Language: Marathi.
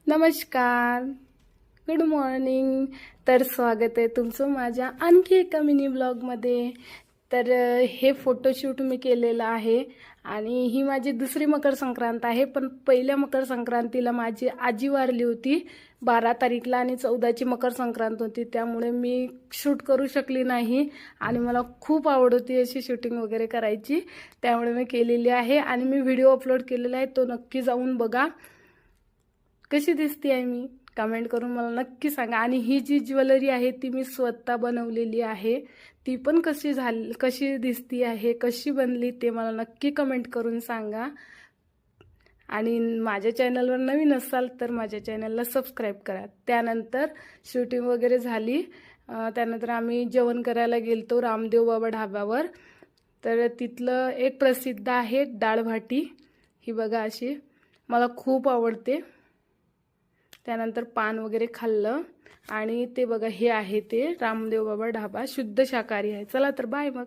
नमस्कार, गुड मॉर्निंग. तर स्वागत आहे तुमचं माझ्या आणखी एका मिनी ब्लॉगमध्ये. तर हे फोटोशूट मी केलेलं आहे आणि ही माझी दुसरी मकर संक्रांत आहे. पण पहिल्या मकर संक्रांतीला माझी आजी वारली होती 12 तारीखला आणि 14ची मकर संक्रांत होती, त्यामुळे मी शूट करू शकली नाही. आणि मला खूप आवड होती अशी शूटिंग वगैरे करायची, त्यामुळे मी केलेली आहे आणि मी व्हिडिओ अपलोड केलेला आहे, तो नक्की जाऊन बघा. कशी दिसते आहे मी कमेंट करून मला नक्की सांगा. आणि ही जी ज्वेलरी आहे ती मी स्वतः बनवलेली आहे, ती पण कशी दिसती आहे, कशी बनली ते मला नक्की कमेंट करून सांगा. आणि माझ्या चॅनलवर नवीन असाल तर माझ्या चॅनलला सबस्क्राईब करा. त्यानंतर शूटिंग वगैरे झाली, त्यानंतर आम्ही जेवण करायला गेलतो रामदेव बाबा ढाब्यावर. तर तिथलं एक प्रसिद्ध आहे डाळ भाटी, ही बघा अशी मला खूप आवडते. त्यानंतर पान वगैरे खाल्लं आणि ते बघा हे आहे ते रामदेव बाबा ढाबा, शुद्ध शाकाहारी आहे. चला तर बाय मग.